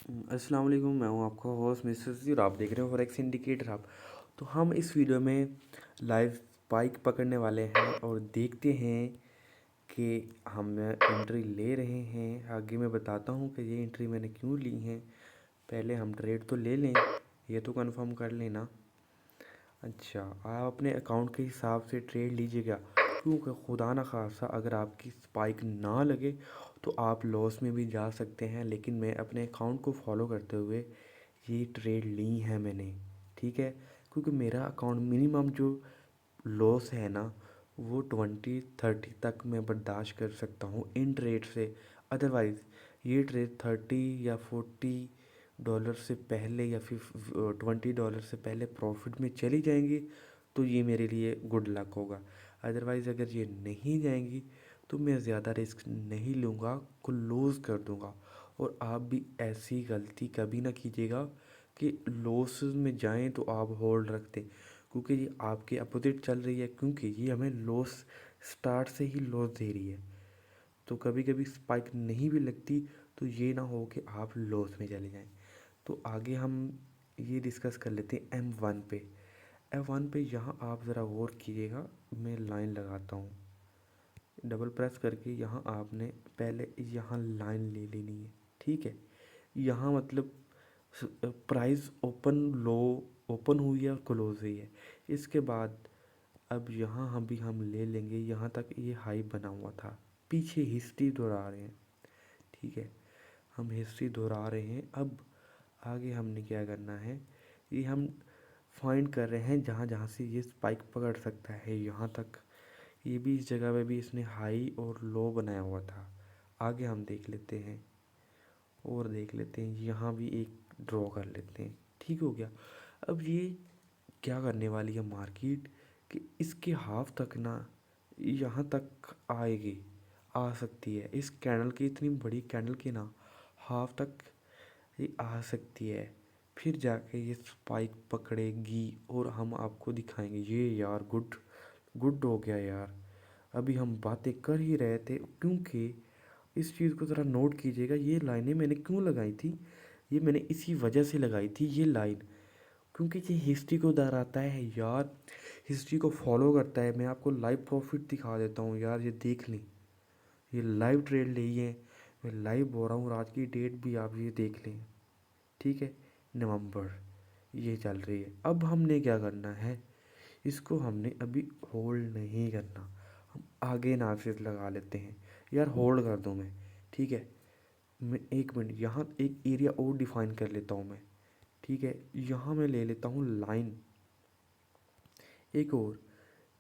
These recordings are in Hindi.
अस्सलाम वालेकुम। मैं हूँ आपका होस्ट मिस्टर जी और आप देख रहे हो फॉरेक्स इंडिकेटर आप। तो हम इस वीडियो में लाइव स्पाइक पकड़ने वाले हैं और देखते हैं कि हम एंट्री ले रहे हैं। आगे मैं बताता हूँ कि ये एंट्री मैंने क्यों ली है। पहले हम ट्रेड तो ले लें, ये तो कंफर्म कर लेना। अच्छा, आप अपने अकाउंट के हिसाब से ट्रेड लीजिएगा, क्योंकि खुदा न खासा अगर आपकी स्पाइक ना लगे तो आप लॉस में भी जा सकते हैं। लेकिन मैं अपने अकाउंट को फॉलो करते हुए ये ट्रेड ली है मैंने, ठीक है। क्योंकि मेरा अकाउंट मिनिमम जो लॉस है ना, वो 20-30 तक मैं बर्दाश्त कर सकता हूँ इन ट्रेड से। अदरवाइज़ ये ट्रेड 30 या 40 डॉलर से पहले या फिर $20 से पहले प्रॉफिट में चली जाएंगी तो ये मेरे लिए गुड लक होगा। अदरवाइज़ अगर ये नहीं जाएंगी तो मैं ज़्यादा रिस्क नहीं लूँगा, को लूज़ कर दूँगा। और आप भी ऐसी गलती कभी ना कीजिएगा कि लॉस में जाएं तो आप होल्ड रखते, क्योंकि ये आपके अपोजिट चल रही है। क्योंकि ये हमें लॉस स्टार्ट से ही लॉस दे रही है, तो कभी कभी स्पाइक नहीं भी लगती तो ये ना हो कि आप लॉस में चले जाएं। तो आगे हम ये डिस्कस कर लेते हैं M1 पे। M1 पे यहाँ आप ज़रा गौर कीजिएगा, मैं लाइन लगाता हूँ। डबल प्रेस करके यहाँ आपने पहले यहाँ लाइन ले लेनी है, ठीक है। यहाँ मतलब प्राइस ओपन लो, ओपन हुई है और क्लोज हुई है। इसके बाद अब यहाँ हम ले लेंगे, यहाँ तक ये हाई बना हुआ था। पीछे हिस्ट्री दोहरा रहे हैं, ठीक है। हम हिस्ट्री दोहरा रहे हैं। अब आगे हमने क्या करना है, ये हम फाइंड कर रहे हैं जहाँ जहाँ से ये स्पाइक पकड़ सकता है। यहाँ तक ये भी, इस जगह पे भी इसने हाई और लो बनाया हुआ था। आगे हम देख लेते हैं और देख लेते हैं, यहाँ भी एक ड्रॉ कर लेते हैं, ठीक हो गया। अब ये क्या करने वाली है मार्केट कि इसके हाफ तक ना यहाँ तक आएगी, आ सकती है। इस कैंडल की, इतनी बड़ी कैंडल की ना हाफ तक ये आ सकती है। फिर जाके ये स्पाइक पकड़ेगी और हम आपको दिखाएंगे। ये यार गुड गुड हो गया यार। अभी हम बातें कर ही रहे थे, क्योंकि इस चीज़ को ज़रा नोट कीजिएगा। ये लाइनें मैंने क्यों लगाई थी, ये मैंने इसी वजह से लगाई थी ये लाइन, क्योंकि ये हिस्ट्री को दोहराता है यार, हिस्ट्री को फॉलो करता है। मैं आपको लाइव प्रॉफिट दिखा देता हूँ यार, ये देख लें। ये लाइव ट्रेड ले है, मैं लाइव बोल रहा हूँ, आज की डेट भी आप ये देख लें, ठीक है। नवंबर ये चल रही है। अब हमने क्या करना है, इसको हमने अभी होल्ड नहीं करना, हम आगे एनालिसिस लगा लेते हैं। यार होल्ड कर दूँ मैं, ठीक है। मैं 1 मिनट यहाँ एक एरिया और डिफाइन कर लेता हूँ मैं, ठीक है। यहाँ मैं ले लेता हूँ लाइन एक और,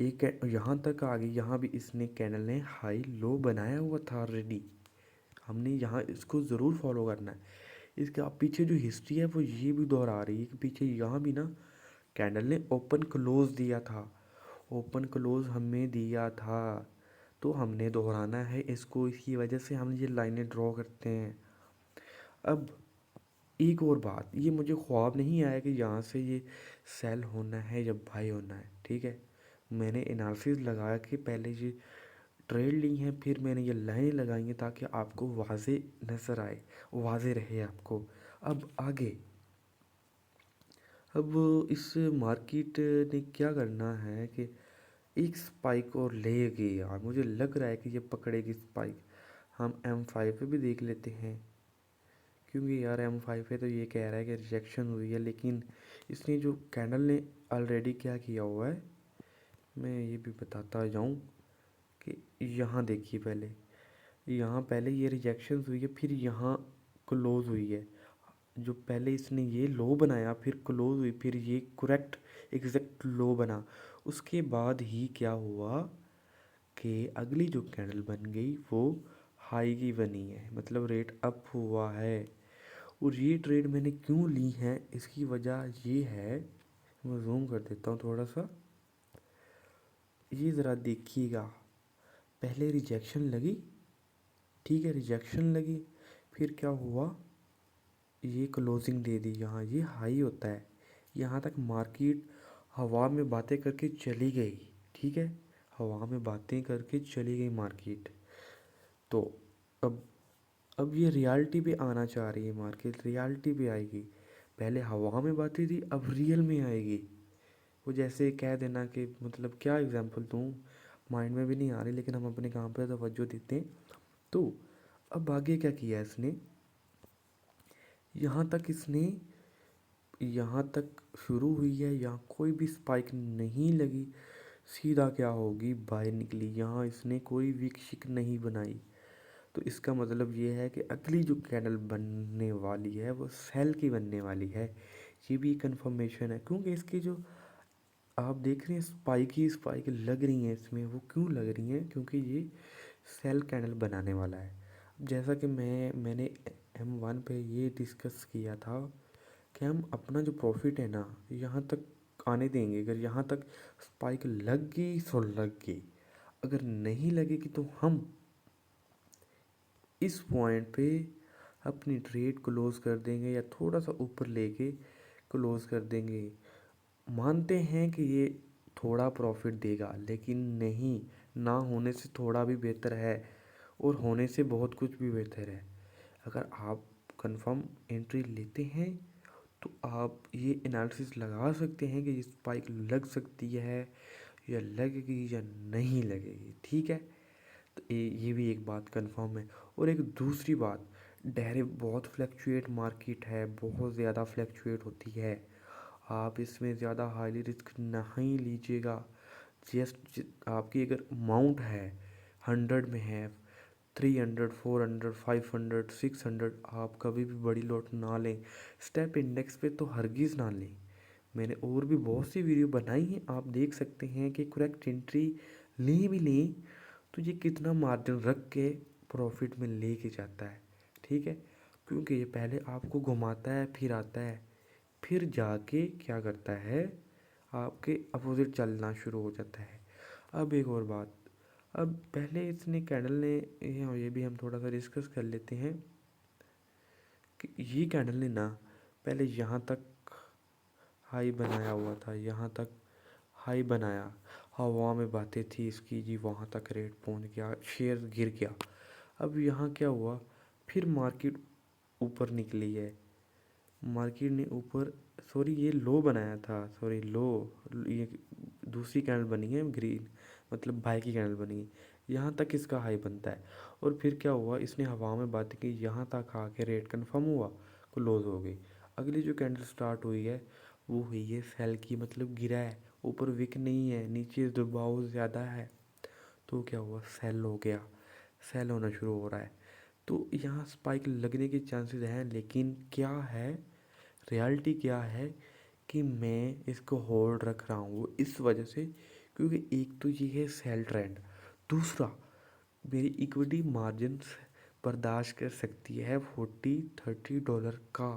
एक यहाँ तक आ गई। यहाँ भी इसने कैंडल ने हाई लो बनाया हुआ था ऑलरेडी, हमने यहाँ इसको ज़रूर फॉलो करना है। इसके आप पीछे जो हिस्ट्री है वो ये भी दोहरा रही है कि पीछे यहाँ भी ना कैंडल ने ओपन क्लोज दिया था, ओपन क्लोज हमें दिया था। तो हमने दोहराना है इसको, इसकी वजह से हम ये लाइनें ड्रॉ करते हैं। अब एक और बात, ये मुझे ख्वाब नहीं आया कि यहाँ से ये सेल होना है या बाई होना है, ठीक है। मैंने एनालिसिस लगाया कि पहले ये ट्रेड ली हैं, फिर मैंने ये लाइनें लगाई हैं ताकि आपको वाजे नज़र आए, वाजे रहे आपको। अब आगे, अब इस मार्केट ने क्या करना है कि एक स्पाइक और लेगी यार, मुझे लग रहा है कि ये पकड़ेगी स्पाइक। हम M5 पे भी देख लेते हैं, क्योंकि यार M5 पे तो ये कह रहा है कि रिजेक्शन हुई है। लेकिन इसने जो कैंडल ने ऑलरेडी क्या किया हुआ है, मैं ये भी बताता जाऊँ कि यहाँ देखिए, पहले यहाँ पहले ये रिजेक्शन हुई है, फिर यहाँ क्लोज हुई है। जो पहले इसने ये लो बनाया, फिर क्लोज हुई, फिर ये करेक्ट एग्जैक्ट लो बना। उसके बाद ही क्या हुआ कि अगली जो कैंडल बन गई वो हाई की बनी है, मतलब रेट अप हुआ है। और ये ट्रेड मैंने क्यों ली है, इसकी वजह ये है, मैं जूम कर देता हूँ थोड़ा सा, ये ज़रा देखिएगा। पहले रिजेक्शन लगी, ठीक है, रिजेक्शन लगी, फिर क्या हुआ, ये क्लोजिंग दे दी। यहाँ ये हाई होता है, यहाँ तक मार्केट हवा में बातें करके चली गई, ठीक है। हवा में बातें करके चली गई मार्केट। तो अब अब ये रियलिटी पे आना चाह रही है मार्केट, रियलिटी पे आएगी। पहले हवा में बातें थी, अब रियल में आएगी। वो जैसे कह देना कि मतलब क्या एग्जांपल दूँ, माइंड में भी नहीं आ रही, लेकिन हम अपने काम पे तवज्जो देते हैं। तो अब आगे क्या किया इसने, यहाँ तक इसने, यहाँ तक शुरू हुई है, यहाँ कोई भी स्पाइक नहीं लगी, सीधा क्या होगी बाहर निकली, यहाँ इसने कोई विकसिक नहीं बनाई। तो इसका मतलब ये है कि अगली जो कैंडल बनने वाली है वो सेल की बनने वाली है। ये भी कंफर्मेशन है, क्योंकि इसकी जो आप देख रहे हैं स्पाइक ही स्पाइक लग रही हैं इसमें, वो क्यों लग रही हैं, क्योंकि ये सेल कैंडल बनाने वाला है। अब जैसा कि मैंने M1 पे ये डिस्कस किया था कि हम अपना जो प्रॉफिट है ना यहाँ तक आने देंगे। अगर यहाँ तक स्पाइक लग गई सो लग गई, अगर नहीं लगेगी तो हम इस पॉइंट पे अपनी ट्रेड क्लोज कर देंगे या थोड़ा सा ऊपर लेके क्लोज कर देंगे। मानते हैं कि ये थोड़ा प्रॉफिट देगा, लेकिन नहीं, ना होने से थोड़ा भी बेहतर है और होने से बहुत कुछ भी बेहतर है। अगर आप कंफर्म एंट्री लेते हैं तो आप ये एनालिसिस लगा सकते हैं कि ये स्पाइक लग सकती है या लगेगी या नहीं लगेगी, ठीक है। तो ये भी एक बात कंफर्म है। और एक दूसरी बात, डेरिव बहुत फ्लैक्चुएट मार्केट है, बहुत ज़्यादा फ्लैक्चुएट होती है। आप इसमें ज़्यादा हाईली रिस्क नहीं लीजिएगा। जस्ट आपकी अगर अमाउंट है 100 में है, 300, 400, 500, 600, आप कभी भी बड़ी लॉट ना लें। स्टेप इंडेक्स पे तो हरगिज़ ना लें। मैंने और भी बहुत सी वीडियो बनाई हैं, आप देख सकते हैं कि करेक्ट एंट्री लें भी लें तो ये कितना मार्जिन रख के प्रॉफिट में लेके जाता है, ठीक है। क्योंकि ये पहले आपको घुमाता है, फिर आता है, फिर जाके क्या करता है, आपके अपोजिट चलना शुरू हो जाता है। अब एक और बात, अब पहले इसने कैंडल ने, ये भी हम थोड़ा सा डिस्कस कर लेते हैं कि ये कैंडल ने ना पहले यहाँ तक हाई बनाया हुआ था, यहाँ तक हाई बनाया, हवा में बातें थी इसकी जी, वहाँ तक रेट पहुँच गया, शेयर गिर गया। अब यहाँ क्या हुआ, फिर मार्केट ऊपर निकली है, मार्केट ने ऊपर, सॉरी ये लो बनाया था, सॉरी लो, ये दूसरी कैंडल बनी है ग्रीन, मतलब बाई की कैंडल बनी है, यहाँ तक इसका हाई बनता है। और फिर क्या हुआ, इसने हवा में बात की, यहाँ तक आके रेट कंफर्म हुआ, क्लोज हो गई। अगली जो कैंडल स्टार्ट हुई है वो हुई है सेल की, मतलब गिरा है, ऊपर विक नहीं है, नीचे दबाव ज़्यादा है। तो क्या हुआ, सेल हो गया, सेल होना शुरू हो रहा है। तो यहाँ स्पाइक लगने के चांसेस हैं, लेकिन क्या है, रियलिटी क्या है कि मैं इसको होल्ड रख रहा हूँ वो इस वजह से, क्योंकि एक तो ये है सेल ट्रेंड, दूसरा मेरी इक्विटी मार्जिन बर्दाश्त कर सकती है 40-30 डॉलर का।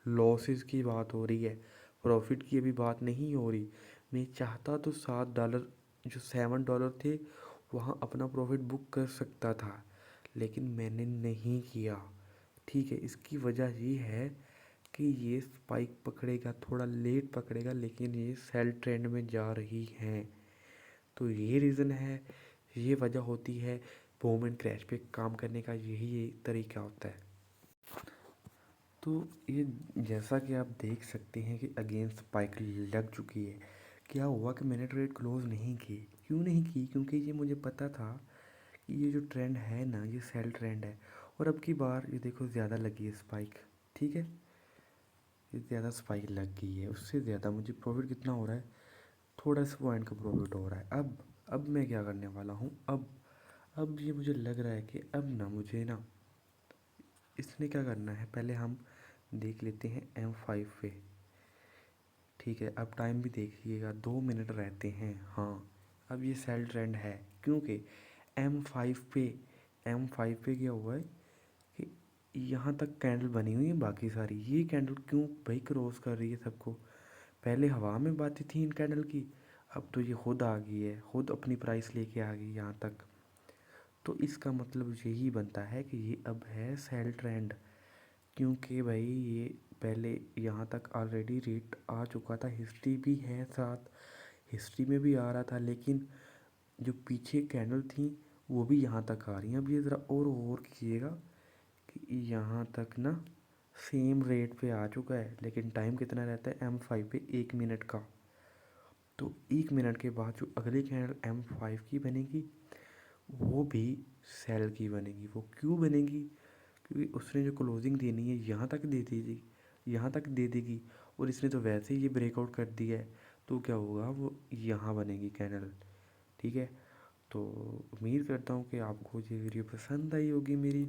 लॉसेस की बात हो रही है, प्रॉफिट की अभी बात नहीं हो रही। मैं चाहता तो $7, जो $7 थे, वहाँ अपना प्रॉफिट बुक कर सकता था, लेकिन मैंने नहीं किया, ठीक है। इसकी वजह ये है कि ये स्पाइक पकड़ेगा, थोड़ा लेट पकड़ेगा, लेकिन ये सेल ट्रेंड में जा रही है। तो ये रीज़न है, ये वजह होती है बूम एंड क्रैश पे काम करने का, यही तरीका होता है। तो ये जैसा कि आप देख सकते हैं कि अगेन स्पाइक लग चुकी है। क्या हुआ कि मैंने ट्रेड क्लोज नहीं की, क्यों नहीं की, क्योंकि ये मुझे पता था कि ये जो ट्रेंड है ना ये सेल ट्रेंड है। और अब की बार ये देखो ज़्यादा लगी है स्पाइक, ठीक है, ये ज़्यादा स्पाइक लग गई है, उससे ज़्यादा मुझे प्रॉफिट कितना हो रहा है, थोड़ा सा पॉइंट का प्रॉफिट हो रहा है। अब मैं क्या करने वाला हूँ, अब ये मुझे लग रहा है कि अब ना मुझे ना इसने क्या करना है, पहले हम देख लेते हैं M5 पे, ठीक है। अब टाइम भी देखिएगा, 2 मिनट रहते हैं, हाँ। अब ये सेल ट्रेंड है, क्योंकि M5 पे, M5 पे क्या हुआ है कि यहाँ तक कैंडल बनी हुई है, बाकी सारी ये कैंडल क्यों भाई क्रॉस कर रही है सबको। पहले हवा में बातें थी इन कैंडल की, अब तो ये खुद आ गई है, खुद अपनी प्राइस लेके आ गई यहाँ तक। तो इसका मतलब यही बनता है कि ये अब है सेल ट्रेंड, क्योंकि भाई ये पहले यहाँ तक ऑलरेडी रेट आ चुका था, हिस्ट्री भी है साथ, हिस्ट्री में भी आ रहा था, लेकिन जो पीछे कैंडल थी वो भी यहाँ तक आ रही हैं। अब ये ज़रा और कीजिएगा कि यहाँ तक ना सेम रेट पे आ चुका है, लेकिन टाइम कितना रहता है M5 पे 1 मिनट का। तो 1 मिनट के बाद जो अगली कैंडल M5 की बनेगी वो भी सेल की बनेगी। वो क्यों बनेगी? क्योंकि उसने जो क्लोजिंग देनी है यहाँ तक दे दीजिए, यहाँ तक दे देगी, और इसने तो वैसे ही ये ब्रेकआउट कर दिया है, तो क्या होगा, वो यहाँ बनेगी कैंडल। ठीक है, तो उम्मीद करता हूँ कि आपको ये वीडियो पसंद आई होगी मेरी,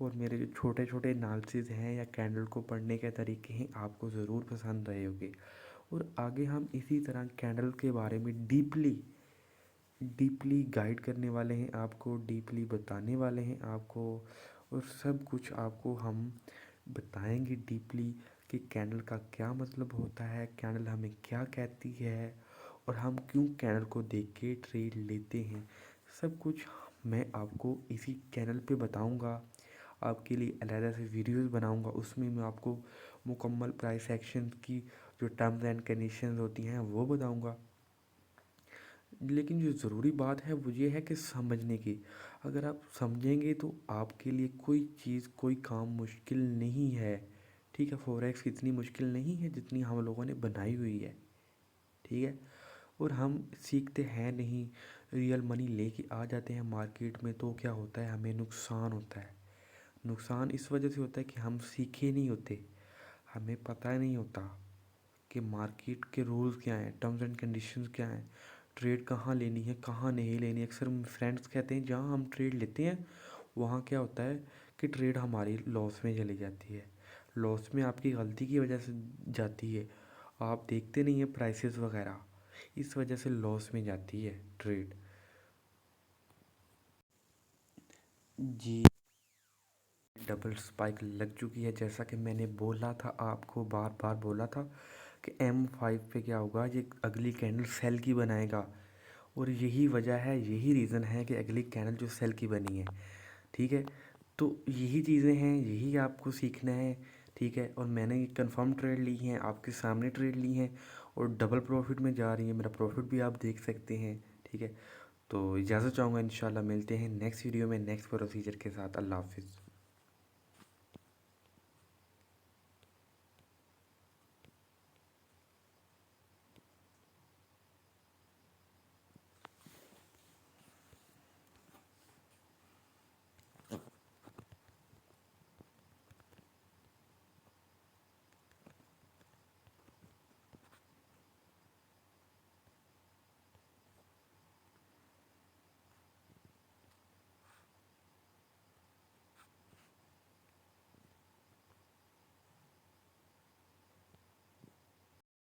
और मेरे जो छोटे छोटे एनालिसिस हैं या कैंडल को पढ़ने के तरीके हैं आपको ज़रूर पसंद आए होंगे। और आगे हम इसी तरह कैंडल के बारे में डीपली डीपली गाइड करने वाले हैं आपको, डीपली बताने वाले हैं आपको, और सब कुछ आपको हम बताएंगे डीपली कि कैंडल का क्या मतलब होता है, कैंडल हमें क्या कहती है, और हम क्यों कैंडल को देख के ट्रेड लेते हैं। सब कुछ मैं आपको इसी चैनल पे बताऊंगा। आपके लिए अलग से वीडियोस बनाऊंगा, उसमें मैं आपको मुकम्मल प्राइस एक्शन की जो टर्म्स एंड कंडीशंस होती हैं वो बताऊंगा। लेकिन जो ज़रूरी बात है वो ये है कि समझने की। अगर आप समझेंगे तो आपके लिए कोई चीज़ कोई काम मुश्किल नहीं है। ठीक है, फॉरेक्स इतनी मुश्किल नहीं है जितनी हम लोगों ने बनाई हुई है। ठीक है, और हम सीखते हैं नहीं, रियल मनी लेके आ जाते हैं मार्केट में, तो क्या होता है, हमें नुकसान होता है। नुकसान इस वजह से होता है कि हम सीखे नहीं होते, हमें पता नहीं होता कि मार्केट के रूल्स क्या हैं, टर्म्स एंड कंडीशंस क्या हैं, ट्रेड कहाँ लेनी है कहाँ नहीं लेनी है। अक्सर फ्रेंड्स कहते हैं जहाँ हम ट्रेड लेते हैं वहाँ क्या होता है कि ट्रेड हमारी लॉस में चली जाती है, लॉस में आपकी गलती की वजह से जाती है। आप देखते नहीं हैं प्राइसेस वगैरह, इस वजह से लॉस में जाती है ट्रेड। जी, डबल स्पाइक लग चुकी है, जैसा कि मैंने बोला था आपको, बार बार बोला था कि M5 पे क्या होगा, ये अगली कैंडल सेल की बनाएगा। और यही वजह है, यही रीज़न है कि अगली कैंडल जो सेल की बनी है। ठीक है, तो यही चीज़ें हैं, यही आपको सीखना है। ठीक है, और मैंने कंफर्म ट्रेड ली हैं, आपके सामने ट्रेड ली हैं, और डबल प्रॉफिट में जा रही है, मेरा प्रॉफिट भी आप देख सकते हैं। ठीक है, तो इजाज़त चाहूँगा, इंशाल्लाह मिलते हैं नेक्स्ट वीडियो में नेक्स्ट प्रोसीजर के साथ। अल्लाह हाफिज़।